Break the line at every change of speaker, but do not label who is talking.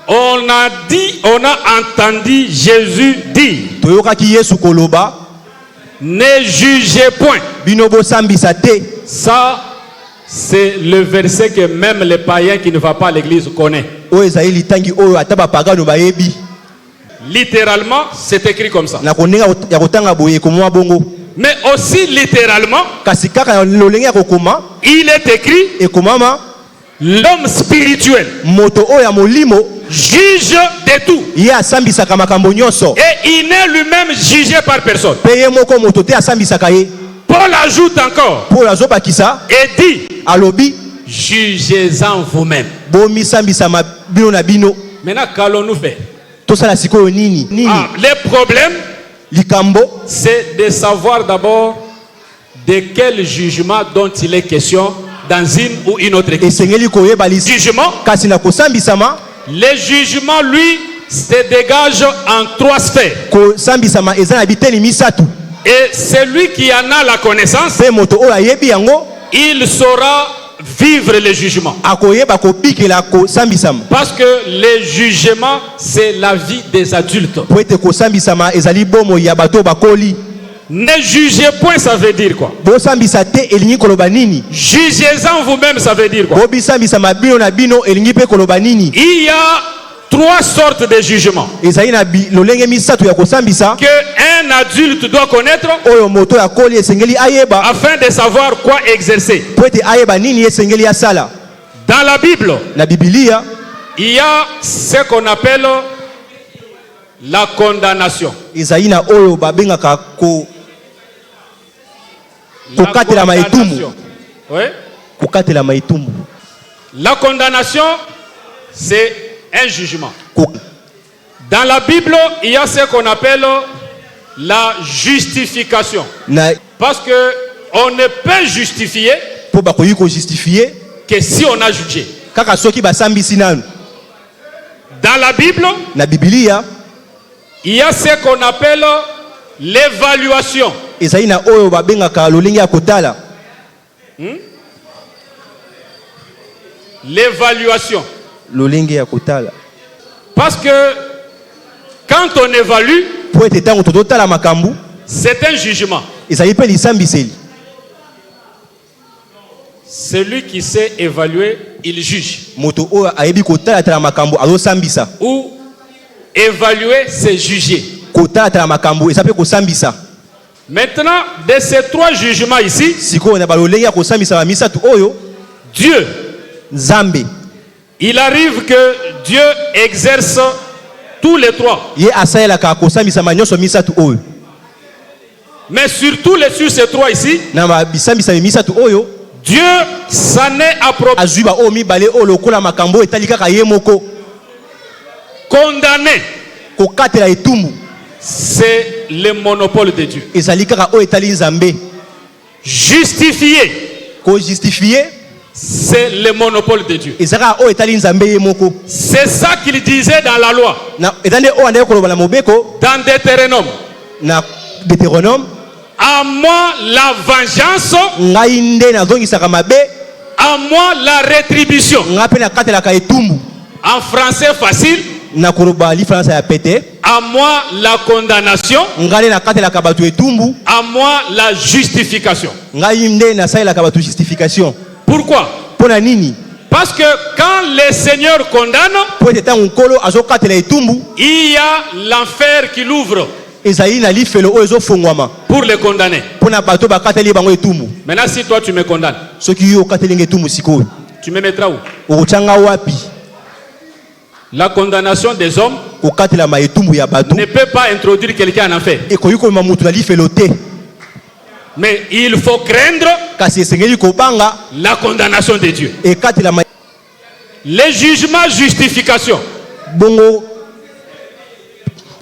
On a entendu Jésus dire, ne jugez point. Ça, c'est le verset que même les païens qui ne vont pas à l'église connaissent. Littéralement, c'est écrit comme ça. Mais aussi littéralement, il est écrit, l'homme spirituel juge de tout. Et il n'est lui-même jugé par personne. Paul ajoute encore et dit, jugez-en vous-même. Maintenant, qu'allons-nous faire? Le problème, c'est de savoir d'abord de quel jugement dont il est question dans une ou une autre église. Jugement, le jugement, lui, se dégage en 3 sphères. Et celui qui en a la connaissance, il saura vivre le jugement. Parce que le jugement, c'est la vie des adultes. Ne jugez point, ça veut dire quoi? Jugez-en vous-même, ça veut dire quoi? Il y a 3 sortes de jugements qu'un adulte doit connaître afin de savoir quoi exercer. Dans la Bible, il y a ce qu'on appelle la condamnation. La condamnation, c'est un jugement. Dans la Bible, il y a ce qu'on appelle la justification. Parce que on ne peut justifier que si on a jugé. Dans la Bible, il y a ce qu'on appelle l'évaluation. L'évaluation. Parce que quand on évalue, c'est un jugement. Celui qui sait évaluer, il juge. Ou évaluer, c'est juger. Maintenant, de ces 3 jugements ici, Dieu, il arrive que Dieu exerce tous les 3. Mais sur ces 3 ici, Dieu s'en est approprié. Condamné, c'est le monopole de Dieu. Justifié, c'est le monopole de Dieu. C'est ça qu'il disait dans la loi. Dans Deutéronome, à moi la vengeance, à moi la rétribution. En français facile, à moi la condamnation, à moi la justification. Pourquoi? Parce que quand le Seigneur condamne, il y a l'enfer qui l'ouvre pour les condamner. Maintenant, si toi tu me condamnes, tu me mettras où? La condamnation des hommes ne peut pas introduire quelqu'un en enfer. Mais il faut craindre la condamnation de Dieu. Le jugement justification,